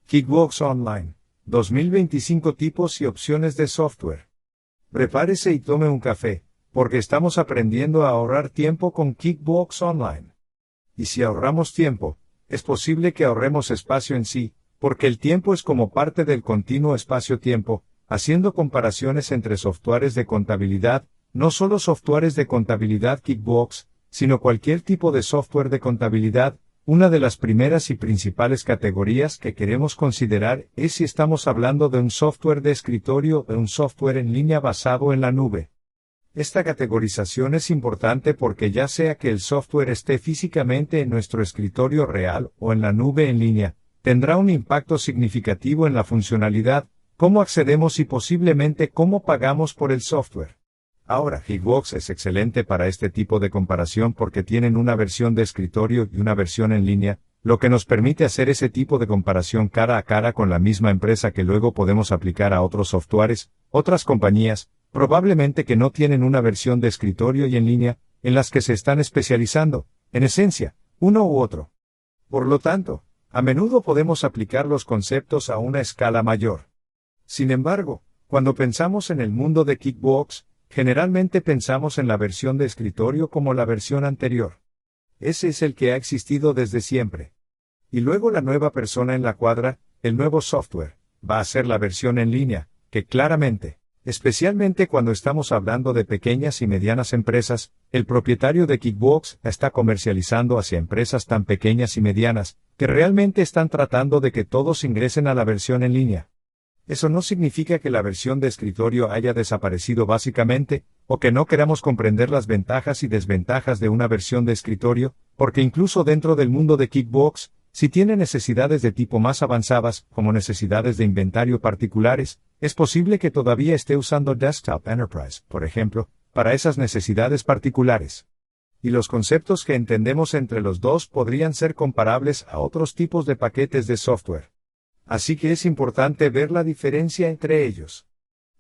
Kickbox Online. 2025 tipos y opciones de software. Prepárese y tome un café, porque estamos aprendiendo a ahorrar tiempo con Kickbox Online. Y si ahorramos tiempo, es posible que ahorremos espacio en sí, porque el tiempo es como parte del continuo espacio-tiempo, haciendo comparaciones entre softwares de contabilidad, no solo softwares de contabilidad Kickbox, sino cualquier tipo de software de contabilidad. Una de las primeras y principales categorías que queremos considerar es si estamos hablando de un software de escritorio o de un software en línea basado en la nube. Esta categorización es importante porque ya sea que el software esté físicamente en nuestro escritorio real o en la nube en línea, tendrá un impacto significativo en la funcionalidad, cómo accedemos y posiblemente cómo pagamos por el software. Ahora, Kickbox es excelente para este tipo de comparación porque tienen una versión de escritorio y una versión en línea, lo que nos permite hacer ese tipo de comparación cara a cara con la misma empresa que luego podemos aplicar a otros softwares, otras compañías, probablemente que no tienen una versión de escritorio y en línea, en las que se están especializando, en esencia, uno u otro. Por lo tanto, a menudo podemos aplicar los conceptos a una escala mayor. Sin embargo, cuando pensamos en el mundo de Kickbox, generalmente pensamos en la versión de escritorio como la versión anterior. Ese es el que ha existido desde siempre. Y luego la nueva persona en la cuadra, el nuevo software, va a ser la versión en línea, que claramente, especialmente cuando estamos hablando de pequeñas y medianas empresas, el propietario de Kickbox está comercializando hacia empresas tan pequeñas y medianas, que realmente están tratando de que todos ingresen a la versión en línea. Eso no significa que la versión de escritorio haya desaparecido básicamente, o que no queramos comprender las ventajas y desventajas de una versión de escritorio, porque incluso dentro del mundo de Kickbox, si tiene necesidades de tipo más avanzadas, como necesidades de inventario particulares, es posible que todavía esté usando Desktop Enterprise, por ejemplo, para esas necesidades particulares. Y los conceptos que entendemos entre los dos podrían ser comparables a otros tipos de paquetes de software. Así que es importante ver la diferencia entre ellos.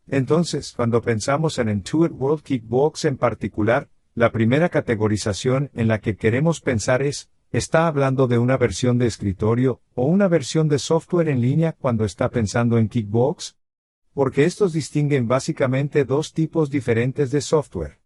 Entonces, cuando pensamos en Intuit World Kickbox en particular, la primera categorización en la que queremos pensar es, ¿está hablando de una versión de escritorio o una versión de software en línea cuando está pensando en Kickbox? Porque estos distinguen básicamente dos tipos diferentes de software.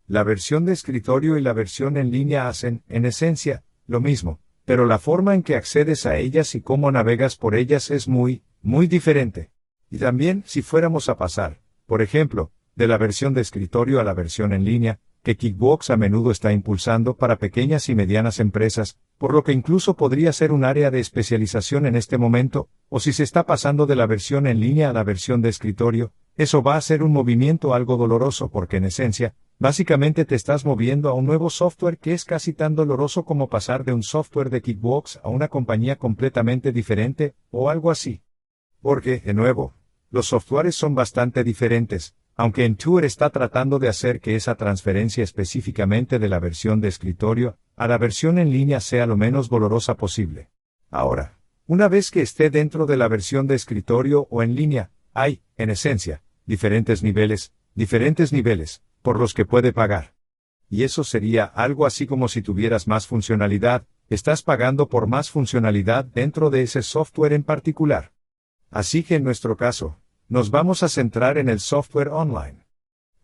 La versión de escritorio y la versión en línea hacen, en esencia, lo mismo, pero la forma en que accedes a ellas y cómo navegas por ellas es muy diferente. Y también, si fuéramos a pasar, por ejemplo, de la versión de escritorio a la versión en línea, que Kickbox a menudo está impulsando para pequeñas y medianas empresas, por lo que incluso podría ser un área de especialización en este momento, o si se está pasando de la versión en línea a la versión de escritorio, eso va a ser un movimiento algo doloroso porque en esencia, básicamente te estás moviendo a un nuevo software que es casi tan doloroso como pasar de un software de Kickbox a una compañía completamente diferente, o algo así. Porque, de nuevo, los softwares son bastante diferentes, aunque Intuit está tratando de hacer que esa transferencia específicamente de la versión de escritorio a la versión en línea sea lo menos dolorosa posible. Ahora, una vez que esté dentro de la versión de escritorio o en línea, hay, en esencia, diferentes niveles, por los que puede pagar. Y eso sería algo así como si tuvieras más funcionalidad, estás pagando por más funcionalidad dentro de ese software en particular. Así que en nuestro caso, nos vamos a centrar en el software online.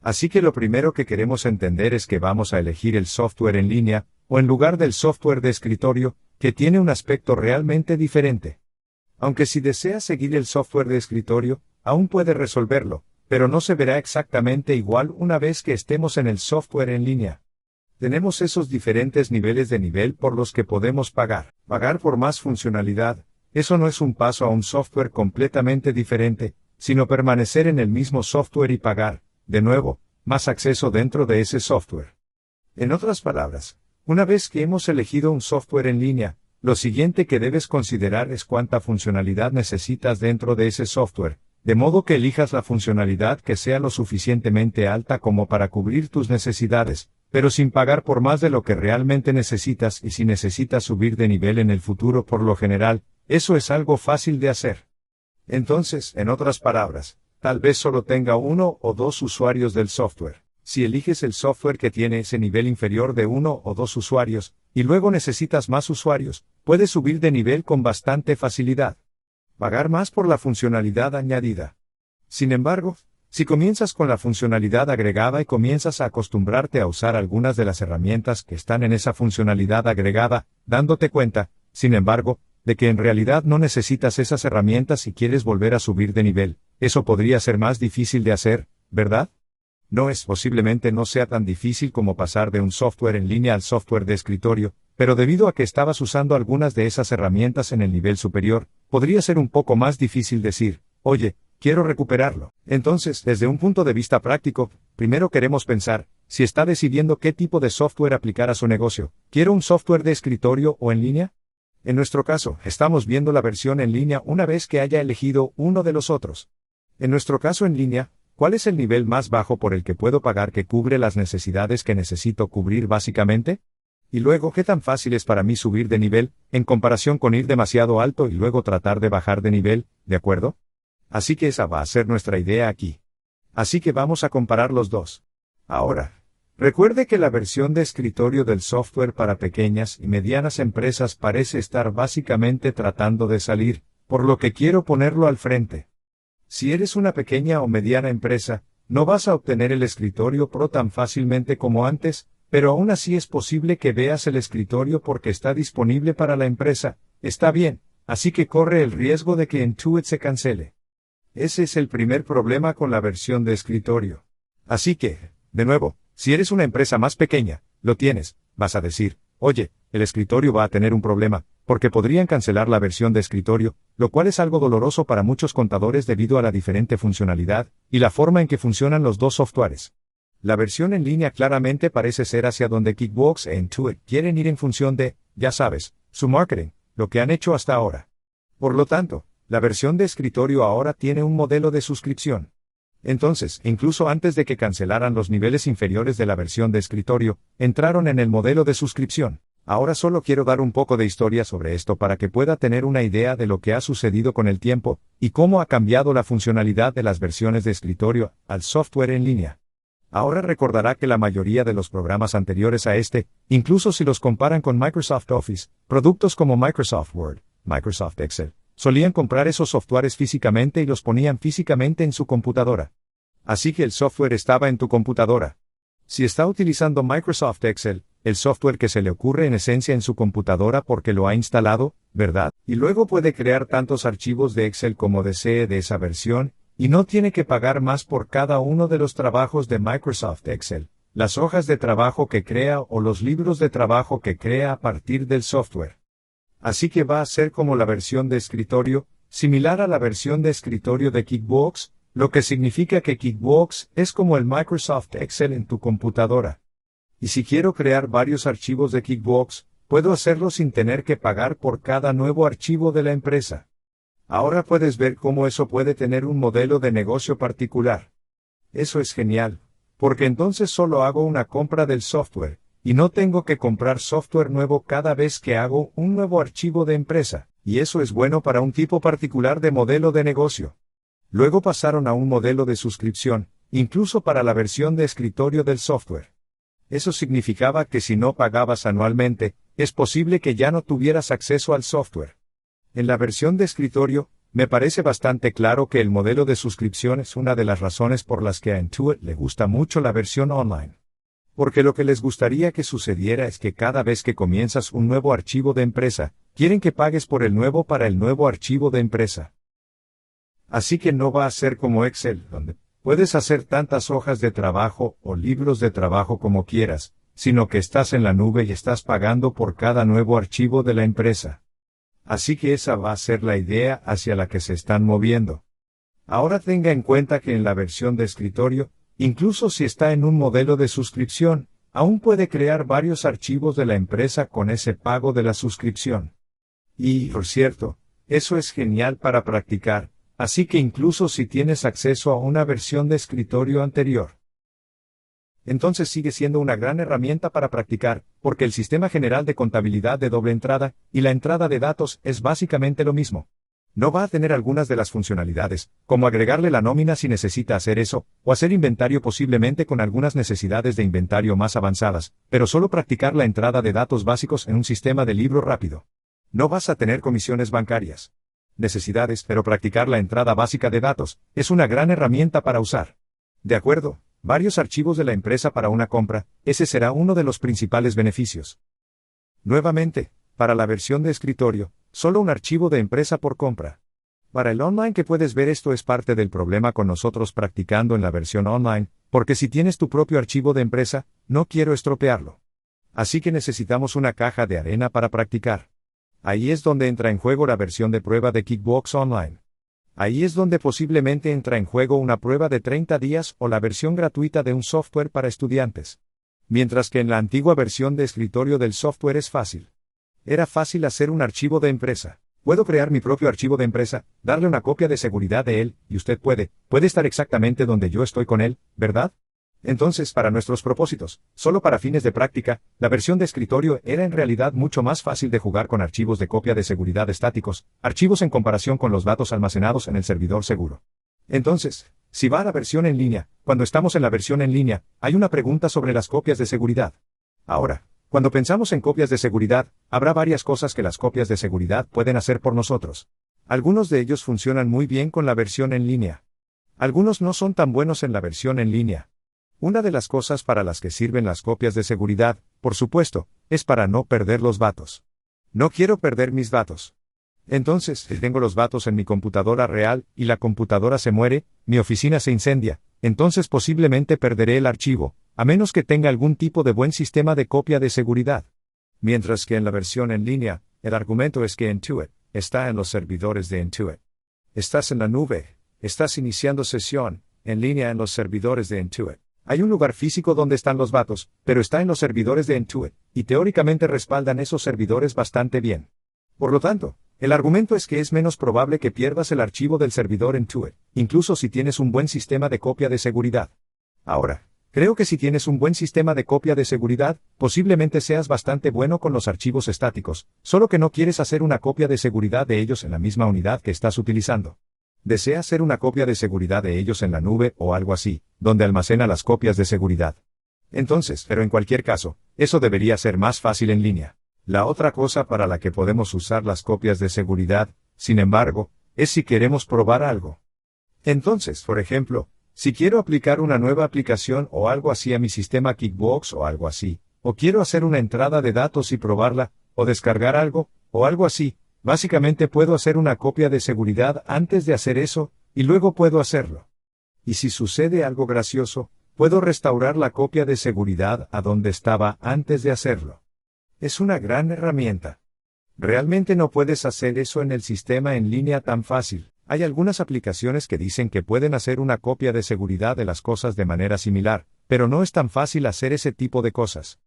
Así que lo primero que queremos entender es que vamos a elegir el software en línea, o en lugar del software de escritorio, que tiene un aspecto realmente diferente. Aunque si deseas seguir el software de escritorio, aún puede resolverlo, pero no se verá exactamente igual una vez que estemos en el software en línea. Tenemos esos diferentes niveles de nivel por los que podemos pagar. Pagar por más funcionalidad, eso no es un paso a un software completamente diferente, sino permanecer en el mismo software y pagar, de nuevo, más acceso dentro de ese software. En otras palabras, una vez que hemos elegido un software en línea, lo siguiente que debes considerar es cuánta funcionalidad necesitas dentro de ese software, de modo que elijas la funcionalidad que sea lo suficientemente alta como para cubrir tus necesidades, pero sin pagar por más de lo que realmente necesitas y si necesitas subir de nivel en el futuro por lo general, eso es algo fácil de hacer. Entonces, en otras palabras, tal vez solo tenga uno o dos usuarios del software. Si eliges el software que tiene ese nivel inferior de uno o dos usuarios, y luego necesitas más usuarios, puedes subir de nivel con bastante facilidad. Pagar más por la funcionalidad añadida. Sin embargo, si comienzas con la funcionalidad agregada y comienzas a acostumbrarte a usar algunas de las herramientas que están en esa funcionalidad agregada, dándote cuenta, sin embargo, de que en realidad no necesitas esas herramientas si quieres volver a subir de nivel, eso podría ser más difícil de hacer, ¿verdad? Posiblemente no sea tan difícil como pasar de un software en línea al software de escritorio, pero debido a que estabas usando algunas de esas herramientas en el nivel superior, podría ser un poco más difícil decir, oye, quiero recuperarlo. Entonces, desde un punto de vista práctico, primero queremos pensar, si está decidiendo qué tipo de software aplicar a su negocio, ¿quiero un software de escritorio o en línea? En nuestro caso, estamos viendo la versión en línea una vez que haya elegido uno de los otros. En nuestro caso en línea, ¿cuál es el nivel más bajo por el que puedo pagar que cubre las necesidades que necesito cubrir básicamente? Y luego, ¿qué tan fácil es para mí subir de nivel, en comparación con ir demasiado alto y luego tratar de bajar de nivel, ¿de acuerdo? Así que esa va a ser nuestra idea aquí. Así que vamos a comparar los dos. Ahora, recuerde que la versión de escritorio del software para pequeñas y medianas empresas parece estar básicamente tratando de salir, por lo que quiero ponerlo al frente. Si eres una pequeña o mediana empresa, no vas a obtener el escritorio Pro tan fácilmente como antes, pero aún así es posible que veas el escritorio porque está disponible para la empresa, está bien, así que corre el riesgo de que Intuit se cancele. Ese es el primer problema con la versión de escritorio. Así que, de nuevo, si eres una empresa más pequeña, lo tienes, vas a decir, oye, el escritorio va a tener un problema, porque podrían cancelar la versión de escritorio, lo cual es algo doloroso para muchos contadores debido a la diferente funcionalidad, y la forma en que funcionan los dos softwares. La versión en línea claramente parece ser hacia donde QuickBooks e Intuit quieren ir en función de, ya sabes, su marketing, lo que han hecho hasta ahora. Por lo tanto, la versión de escritorio ahora tiene un modelo de suscripción. Entonces, incluso antes de que cancelaran los niveles inferiores de la versión de escritorio, entraron en el modelo de suscripción. Ahora solo quiero dar un poco de historia sobre esto para que pueda tener una idea de lo que ha sucedido con el tiempo, y cómo ha cambiado la funcionalidad de las versiones de escritorio al software en línea. Ahora recordará que la mayoría de los programas anteriores a este, incluso si los comparan con Microsoft Office, productos como Microsoft Word, Microsoft Excel, solían comprar esos softwares físicamente y los ponían físicamente en su computadora. Así que el software estaba en tu computadora. Si está utilizando Microsoft Excel, el software que se le ocurre en esencia en su computadora porque lo ha instalado, ¿verdad? Y luego puede crear tantos archivos de Excel como desee de esa versión, y no tiene que pagar más por cada uno de los trabajos de Microsoft Excel, las hojas de trabajo que crea o los libros de trabajo que crea a partir del software. Así que va a ser como la versión de escritorio, similar a la versión de escritorio de QuickBooks, lo que significa que QuickBooks es como el Microsoft Excel en tu computadora. Y si quiero crear varios archivos de QuickBooks, puedo hacerlo sin tener que pagar por cada nuevo archivo de la empresa. Ahora puedes ver cómo eso puede tener un modelo de negocio particular. Eso es genial, porque entonces solo hago una compra del software, y no tengo que comprar software nuevo cada vez que hago un nuevo archivo de empresa, y eso es bueno para un tipo particular de modelo de negocio. Luego pasaron a un modelo de suscripción, incluso para la versión de escritorio del software. Eso significaba que si no pagabas anualmente, es posible que ya no tuvieras acceso al software. En la versión de escritorio, me parece bastante claro que el modelo de suscripción es una de las razones por las que a Intuit le gusta mucho la versión online. Porque lo que les gustaría que sucediera es que cada vez que comienzas un nuevo archivo de empresa, quieren que pagues por el nuevo para el nuevo archivo de empresa. Así que no va a ser como Excel, donde puedes hacer tantas hojas de trabajo o libros de trabajo como quieras, sino que estás en la nube y estás pagando por cada nuevo archivo de la empresa. Así que esa va a ser la idea hacia la que se están moviendo. Ahora tenga en cuenta que en la versión de escritorio, incluso si está en un modelo de suscripción, aún puede crear varios archivos de la empresa con ese pago de la suscripción. Y, por cierto, eso es genial para practicar, así que incluso si tienes acceso a una versión de escritorio anterior. Entonces sigue siendo una gran herramienta para practicar, porque el sistema general de contabilidad de doble entrada, y la entrada de datos es básicamente lo mismo. No va a tener algunas de las funcionalidades, como agregarle la nómina si necesita hacer eso, o hacer inventario posiblemente con algunas necesidades de inventario más avanzadas, pero solo practicar la entrada de datos básicos en un sistema de libro rápido. No vas a tener comisiones bancarias. necesidades, pero practicar la entrada básica de datos es una gran herramienta para usar. De acuerdo, varios archivos de la empresa para una compra, ese será uno de los principales beneficios. Nuevamente, para la versión de escritorio, solo un archivo de empresa por compra. Para el online que puedes ver, esto es parte del problema con nosotros practicando en la versión online, porque si tienes tu propio archivo de empresa, no quiero estropearlo. Así que necesitamos una caja de arena para practicar. Ahí es donde entra en juego la versión de prueba de Kickbox Online. Ahí es donde posiblemente entra en juego una prueba de 30 días o la versión gratuita de un software para estudiantes. Mientras que en la antigua versión de escritorio del software es fácil. Era fácil hacer un archivo de empresa. Puedo crear mi propio archivo de empresa, darle una copia de seguridad de él, y usted puede estar exactamente donde yo estoy con él, ¿verdad? Entonces, para nuestros propósitos, solo para fines de práctica, la versión de escritorio era en realidad mucho más fácil de jugar con archivos de copia de seguridad estáticos, archivos en comparación con los datos almacenados en el servidor seguro. Entonces, si va a la versión en línea, cuando estamos en la versión en línea, hay una pregunta sobre las copias de seguridad. Ahora, cuando pensamos en copias de seguridad, habrá varias cosas que las copias de seguridad pueden hacer por nosotros. Algunos de ellos funcionan muy bien con la versión en línea. Algunos no son tan buenos en la versión en línea. Una de las cosas para las que sirven las copias de seguridad, por supuesto, es para no perder los datos. No quiero perder mis datos. Entonces, si tengo los datos en mi computadora real y la computadora se muere, mi oficina se incendia, entonces posiblemente perderé el archivo, a menos que tenga algún tipo de buen sistema de copia de seguridad. Mientras que en la versión en línea, el argumento es que Intuit está en los servidores de Intuit. Estás en la nube, estás iniciando sesión en línea en los servidores de Intuit. Hay un lugar físico donde están los datos, pero está en los servidores de Intuit, y teóricamente respaldan esos servidores bastante bien. Por lo tanto, el argumento es que es menos probable que pierdas el archivo del servidor Intuit, incluso si tienes un buen sistema de copia de seguridad. Ahora, creo que si tienes un buen sistema de copia de seguridad, posiblemente seas bastante bueno con los archivos estáticos, solo que no quieres hacer una copia de seguridad de ellos en la misma unidad que estás utilizando. Deseas hacer una copia de seguridad de ellos en la nube o algo así, donde almacena las copias de seguridad. Entonces, pero en cualquier caso, eso debería ser más fácil en línea. La otra cosa para la que podemos usar las copias de seguridad, sin embargo, es si queremos probar algo. Entonces, por ejemplo, si quiero aplicar una nueva aplicación o algo así a mi sistema Kickbox o algo así, o quiero hacer una entrada de datos y probarla, o descargar algo, o algo así, básicamente puedo hacer una copia de seguridad antes de hacer eso, y luego puedo hacerlo. Y si sucede algo gracioso, puedo restaurar la copia de seguridad a donde estaba antes de hacerlo. Es una gran herramienta. Realmente no puedes hacer eso en el sistema en línea tan fácil. Hay algunas aplicaciones que dicen que pueden hacer una copia de seguridad de las cosas de manera similar, pero no es tan fácil hacer ese tipo de cosas.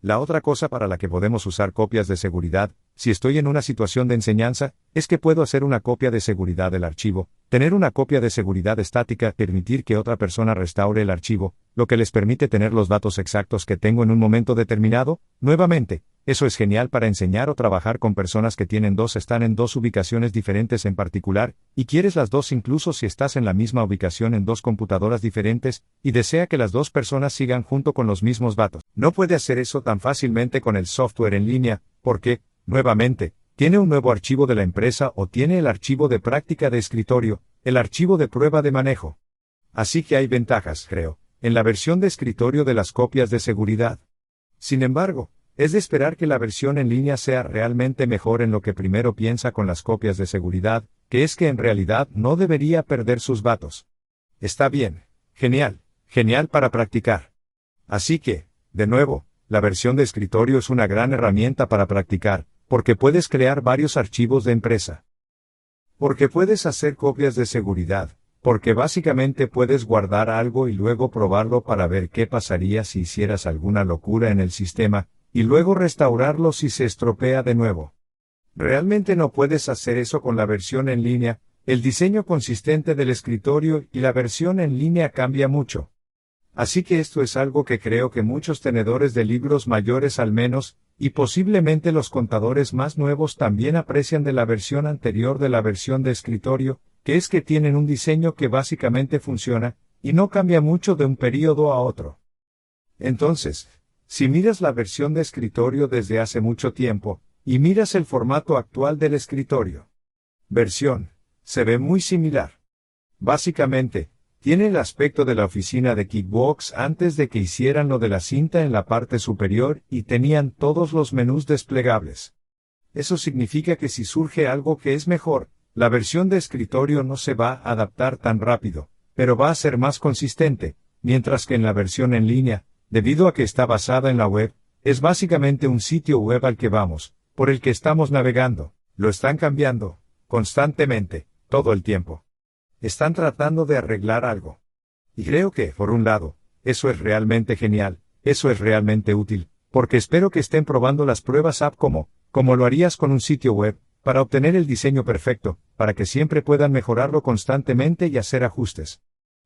La otra cosa para la que podemos usar copias de seguridad, si estoy en una situación de enseñanza, es que puedo hacer una copia de seguridad del archivo, tener una copia de seguridad estática, permitir que otra persona restaure el archivo, lo que les permite tener los datos exactos que tengo en un momento determinado. Nuevamente, eso es genial para enseñar o trabajar con personas que están en dos ubicaciones diferentes en particular, y quieres las dos incluso si estás en la misma ubicación en dos computadoras diferentes, y desea que las dos personas sigan junto con los mismos datos. No puede hacer eso tan fácilmente con el software en línea, porque, nuevamente, tiene un nuevo archivo de la empresa o tiene el archivo de práctica de escritorio, el archivo de prueba de manejo. Así que hay ventajas, creo, en la versión de escritorio de las copias de seguridad. Sin embargo, es de esperar que la versión en línea sea realmente mejor en lo que primero piensa con las copias de seguridad, que es que en realidad no debería perder sus datos. Está bien, genial para practicar. Así que, de nuevo, la versión de escritorio es una gran herramienta para practicar, porque puedes crear varios archivos de empresa. Porque puedes hacer copias de seguridad, porque básicamente puedes guardar algo y luego probarlo para ver qué pasaría si hicieras alguna locura en el sistema, y luego restaurarlo si se estropea de nuevo. Realmente no puedes hacer eso con la versión en línea, el diseño consistente del escritorio y la versión en línea cambia mucho. Así que esto es algo que creo que muchos tenedores de libros mayores al menos, y posiblemente los contadores más nuevos también aprecian de la versión anterior de la versión de escritorio, que es que tienen un diseño que básicamente funciona, y no cambia mucho de un periodo a otro. Entonces, si miras la versión de escritorio desde hace mucho tiempo, y miras el formato actual del escritorio, Versión. Se ve muy similar. Básicamente, tiene el aspecto de la oficina de Kickbox antes de que hicieran lo de la cinta en la parte superior y tenían todos los menús desplegables. Eso significa que si surge algo que es mejor, la versión de escritorio no se va a adaptar tan rápido, pero va a ser más consistente, mientras que en la versión en línea, debido a que está basada en la web, es básicamente un sitio web al que vamos, por el que estamos navegando. Lo están cambiando, constantemente, todo el tiempo. Están tratando de arreglar algo. Y creo que, por un lado, eso es realmente genial, eso es realmente útil, porque espero que estén probando las pruebas app como lo harías con un sitio web, para obtener el diseño perfecto, para que siempre puedan mejorarlo constantemente y hacer ajustes.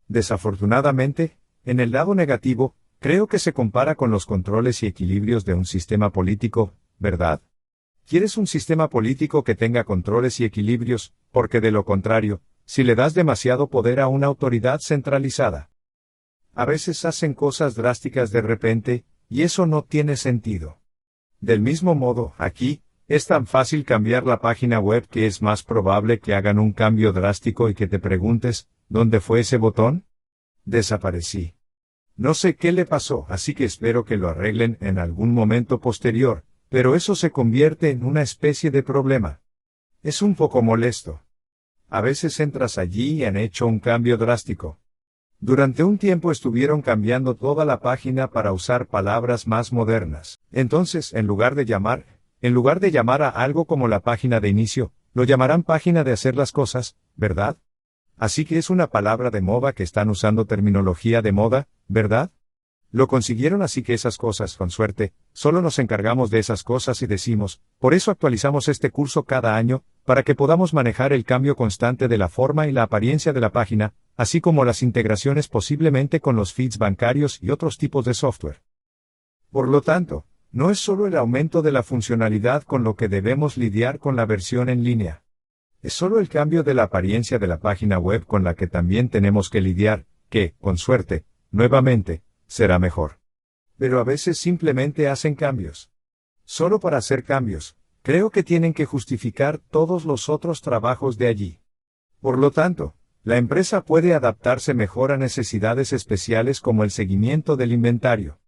Desafortunadamente, en el lado negativo, creo que se compara con los controles y equilibrios de un sistema político, ¿verdad? ¿Quieres un sistema político que tenga controles y equilibrios? Porque de lo contrario, si le das demasiado poder a una autoridad centralizada, a veces hacen cosas drásticas de repente, y eso no tiene sentido. Del mismo modo, aquí, es tan fácil cambiar la página web que es más probable que hagan un cambio drástico y que te preguntes, ¿dónde fue ese botón? Desaparecí. No sé qué le pasó, así que espero que lo arreglen en algún momento posterior, pero eso se convierte en una especie de problema. Es un poco molesto. A veces entras allí y han hecho un cambio drástico. Durante un tiempo estuvieron cambiando toda la página para usar palabras más modernas. Entonces, en lugar de llamar a algo como la página de inicio, lo llamarán página de hacer las cosas, ¿verdad? Así que es una palabra de moda que están usando terminología de moda, ¿verdad? Lo consiguieron, así que esas cosas, con suerte, solo nos encargamos de esas cosas y decimos, por eso actualizamos este curso cada año, para que podamos manejar el cambio constante de la forma y la apariencia de la página, así como las integraciones posiblemente con los feeds bancarios y otros tipos de software. Por lo tanto, no es solo el aumento de la funcionalidad con lo que debemos lidiar con la versión en línea. Es solo el cambio de la apariencia de la página web con la que también tenemos que lidiar, que, con suerte, nuevamente, será mejor. Pero a veces simplemente hacen cambios. Solo para hacer cambios, creo que tienen que justificar todos los otros trabajos de allí. Por lo tanto, la empresa puede adaptarse mejor a necesidades especiales como el seguimiento del inventario.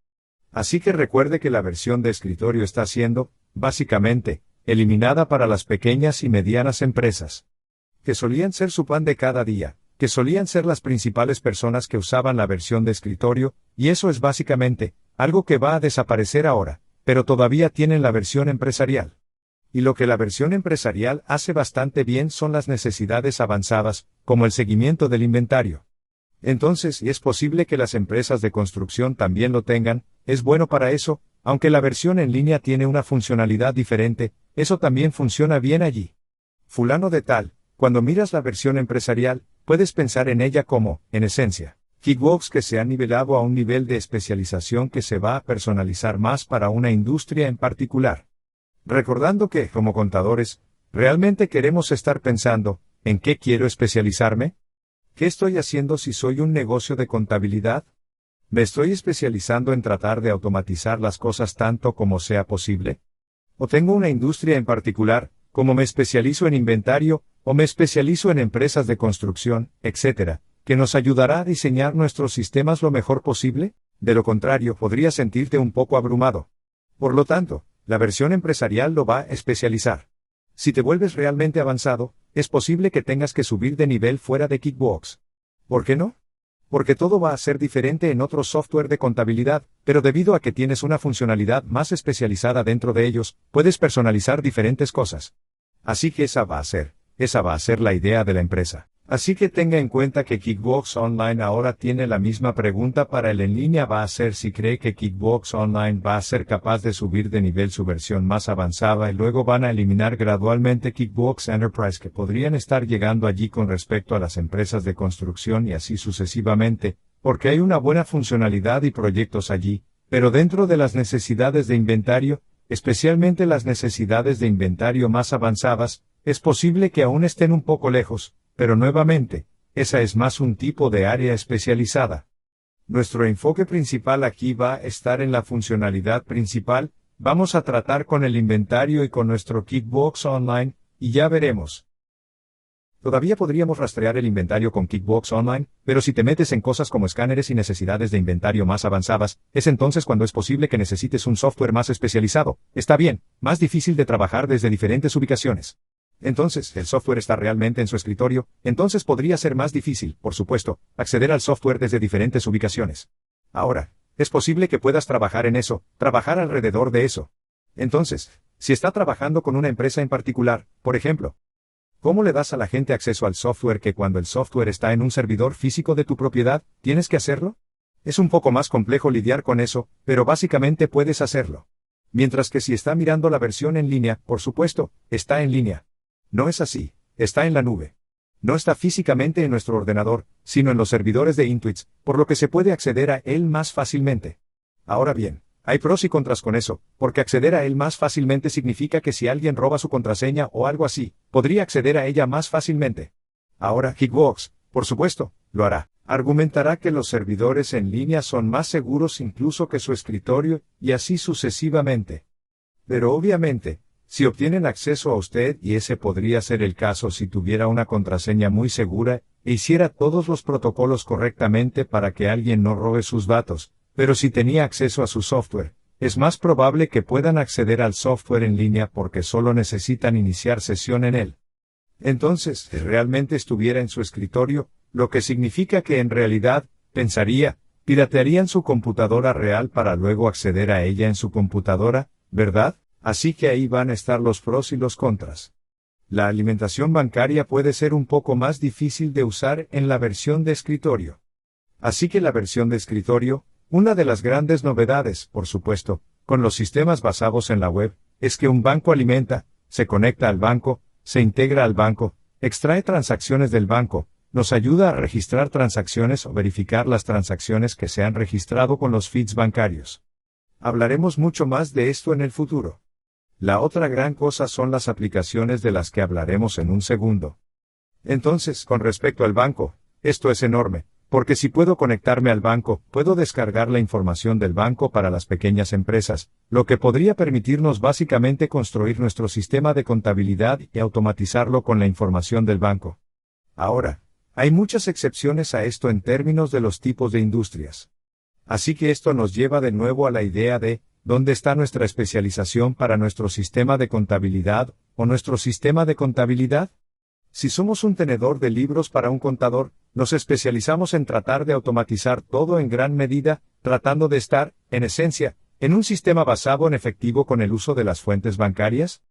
Así que recuerde que la versión de escritorio está siendo, básicamente, eliminada para las pequeñas y medianas empresas, que solían ser su pan de cada día, que solían ser las principales personas que usaban la versión de escritorio, y eso es básicamente, algo que va a desaparecer ahora, pero todavía tienen la versión empresarial. Y lo que la versión empresarial hace bastante bien son las necesidades avanzadas, como el seguimiento del inventario. Entonces, y es posible que las empresas de construcción también lo tengan, es bueno para eso, aunque la versión en línea tiene una funcionalidad diferente, eso también funciona bien allí. Fulano de tal, cuando miras la versión empresarial, puedes pensar en ella como, en esencia, Kickbox que se ha nivelado a un nivel de especialización que se va a personalizar más para una industria en particular. Recordando que, como contadores, ¿realmente queremos estar pensando, ¿en qué quiero especializarme? ¿Qué estoy haciendo si soy un negocio de contabilidad? ¿Me estoy especializando en tratar de automatizar las cosas tanto como sea posible? ¿O tengo una industria en particular, como me especializo en inventario, o me especializo en empresas de construcción, etcétera, que nos ayudará a diseñar nuestros sistemas lo mejor posible? De lo contrario, podrías sentirte un poco abrumado. Por lo tanto, la versión empresarial lo va a especializar. Si te vuelves realmente avanzado, es posible que tengas que subir de nivel fuera de Kickbox. ¿Por qué no? Porque todo va a ser diferente en otro software de contabilidad, pero debido a que tienes una funcionalidad más especializada dentro de ellos, puedes personalizar diferentes cosas. Así que esa va a ser la idea de la empresa. Así que tenga en cuenta que Kickbox Online ahora tiene la misma pregunta para el en línea va a ser si cree que Kickbox Online va a ser capaz de subir de nivel su versión más avanzada y luego van a eliminar gradualmente Kickbox Enterprise que podrían estar llegando allí con respecto a las empresas de construcción y así sucesivamente, porque hay una buena funcionalidad y proyectos allí, pero dentro de las necesidades de inventario, especialmente las necesidades de inventario más avanzadas, es posible que aún estén un poco lejos. Pero nuevamente, esa es más un tipo de área especializada. Nuestro enfoque principal aquí va a estar en la funcionalidad principal, vamos a tratar con el inventario y con nuestro Kickbox Online, y ya veremos. Todavía podríamos rastrear el inventario con QuickBooks Online, pero si te metes en cosas como escáneres y necesidades de inventario más avanzadas, es entonces cuando es posible que necesites un software más especializado. Está bien, más difícil de trabajar desde diferentes ubicaciones. Entonces, ¿el software está realmente en su escritorio? Entonces podría ser más difícil, por supuesto, acceder al software desde diferentes ubicaciones. Ahora, es posible que puedas trabajar en eso, trabajar alrededor de eso. Entonces, si está trabajando con una empresa en particular, por ejemplo, ¿cómo le das a la gente acceso al software que cuando el software está en un servidor físico de tu propiedad, tienes que hacerlo? Es un poco más complejo lidiar con eso, pero básicamente puedes hacerlo. Mientras que si está mirando la versión en línea, por supuesto, está en línea. No es así, está en la nube. No está físicamente en nuestro ordenador, sino en los servidores de Intuit, por lo que se puede acceder a él más fácilmente. Ahora bien, hay pros y contras con eso, porque acceder a él más fácilmente significa que si alguien roba su contraseña o algo así, podría acceder a ella más fácilmente. Ahora QuickBooks, por supuesto, lo hará. Argumentará que los servidores en línea son más seguros incluso que su escritorio, y así sucesivamente. Pero obviamente, si obtienen acceso a usted, y ese podría ser el caso si tuviera una contraseña muy segura, e hiciera todos los protocolos correctamente para que alguien no robe sus datos, pero si tenía acceso a su software, es más probable que puedan acceder al software en línea porque solo necesitan iniciar sesión en él. Entonces, si realmente estuviera en su escritorio, lo que significa que en realidad, pensaría, piratearían su computadora real para luego acceder a ella en su computadora, ¿verdad? Así que ahí van a estar los pros y los contras. La alimentación bancaria puede ser un poco más difícil de usar en la versión de escritorio. Así que la versión de escritorio, una de las grandes novedades, por supuesto, con los sistemas basados en la web, es que un banco alimenta, se conecta al banco, se integra al banco, extrae transacciones del banco, nos ayuda a registrar transacciones o verificar las transacciones que se han registrado con los feeds bancarios. Hablaremos mucho más de esto en el futuro. La otra gran cosa son las aplicaciones de las que hablaremos en un segundo. Entonces, con respecto al banco, esto es enorme, porque si puedo conectarme al banco, puedo descargar la información del banco para las pequeñas empresas, lo que podría permitirnos básicamente construir nuestro sistema de contabilidad y automatizarlo con la información del banco. Ahora, hay muchas excepciones a esto en términos de los tipos de industrias. Así que esto nos lleva de nuevo a la idea de, ¿dónde está nuestra especialización para nuestro sistema de contabilidad, o nuestro sistema de contabilidad? Si somos un tenedor de libros para un contador, nos especializamos en tratar de automatizar todo en gran medida, tratando de estar, en esencia, en un sistema basado en efectivo con el uso de las fuentes bancarias.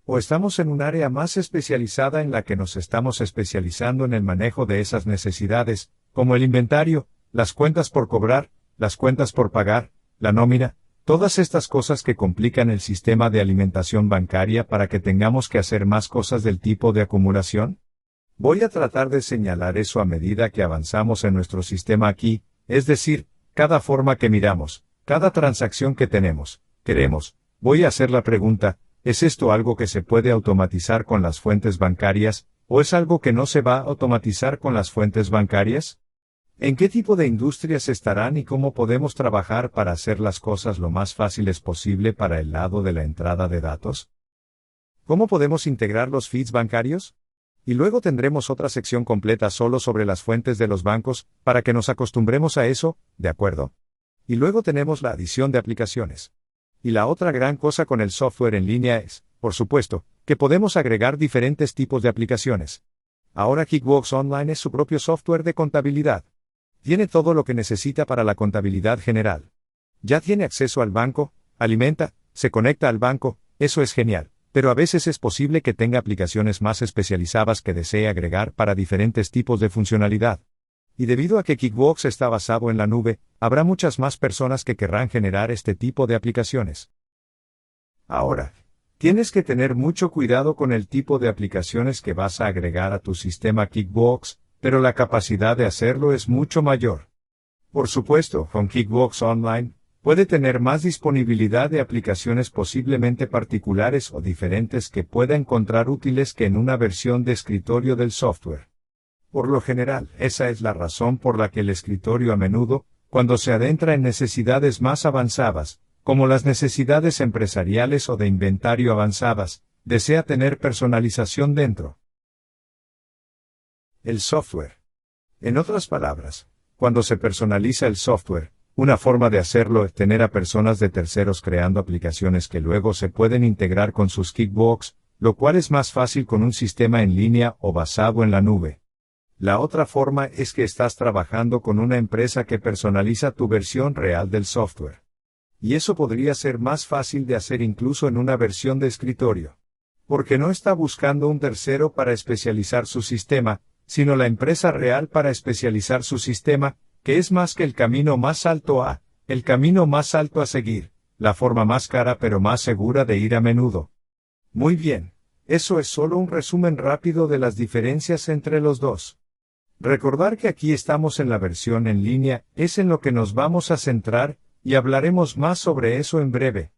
¿O estamos en un área más especializada en la que nos estamos especializando en el manejo de esas necesidades, como el inventario, las cuentas por cobrar, las cuentas por pagar, la nómina, todas estas cosas que complican el sistema de alimentación bancaria para que tengamos que hacer más cosas del tipo de acumulación? Voy a tratar de señalar eso a medida que avanzamos en nuestro sistema aquí, es decir, cada forma que miramos, cada transacción que queremos. Voy a hacer la pregunta, ¿es esto algo que se puede automatizar con las fuentes bancarias, o es algo que no se va a automatizar con las fuentes bancarias? ¿En qué tipo de industrias estarán y cómo podemos trabajar para hacer las cosas lo más fáciles posible para el lado de la entrada de datos? ¿Cómo podemos integrar los feeds bancarios? Y luego tendremos otra sección completa solo sobre las fuentes de los bancos, para que nos acostumbremos a eso, ¿de acuerdo? Y luego tenemos la adición de aplicaciones. Y la otra gran cosa con el software en línea es, por supuesto, que podemos agregar diferentes tipos de aplicaciones. Ahora QuickBooks Online es su propio software de contabilidad. Tiene todo lo que necesita para la contabilidad general. Ya tiene acceso al banco, alimenta, se conecta al banco, eso es genial, pero a veces es posible que tenga aplicaciones más especializadas que desee agregar para diferentes tipos de funcionalidad. Y debido a que QuickBooks está basado en la nube, habrá muchas más personas que querrán generar este tipo de aplicaciones. Ahora, tienes que tener mucho cuidado con el tipo de aplicaciones que vas a agregar a tu sistema QuickBooks, pero la capacidad de hacerlo es mucho mayor. Por supuesto, con QuickBooks Online, puede tener más disponibilidad de aplicaciones posiblemente particulares o diferentes que pueda encontrar útiles que en una versión de escritorio del software. Por lo general, esa es la razón por la que el escritorio a menudo, cuando se adentra en necesidades más avanzadas, como las necesidades empresariales o de inventario avanzadas, desea tener personalización dentro. El software. En otras palabras, cuando se personaliza el software, una forma de hacerlo es tener a personas de terceros creando aplicaciones que luego se pueden integrar con sus Kickbox, lo cual es más fácil con un sistema en línea o basado en la nube. La otra forma es que estás trabajando con una empresa que personaliza tu versión real del software. Y eso podría ser más fácil de hacer incluso en una versión de escritorio. Porque no está buscando un tercero para especializar su sistema, sino la empresa real para especializar su sistema, que es más que el camino más alto el camino más alto a seguir, la forma más cara pero más segura de ir a menudo. Muy bien, eso es solo un resumen rápido de las diferencias entre los dos. Recordar que aquí estamos en la versión en línea es en lo que nos vamos a centrar, y hablaremos más sobre eso en breve.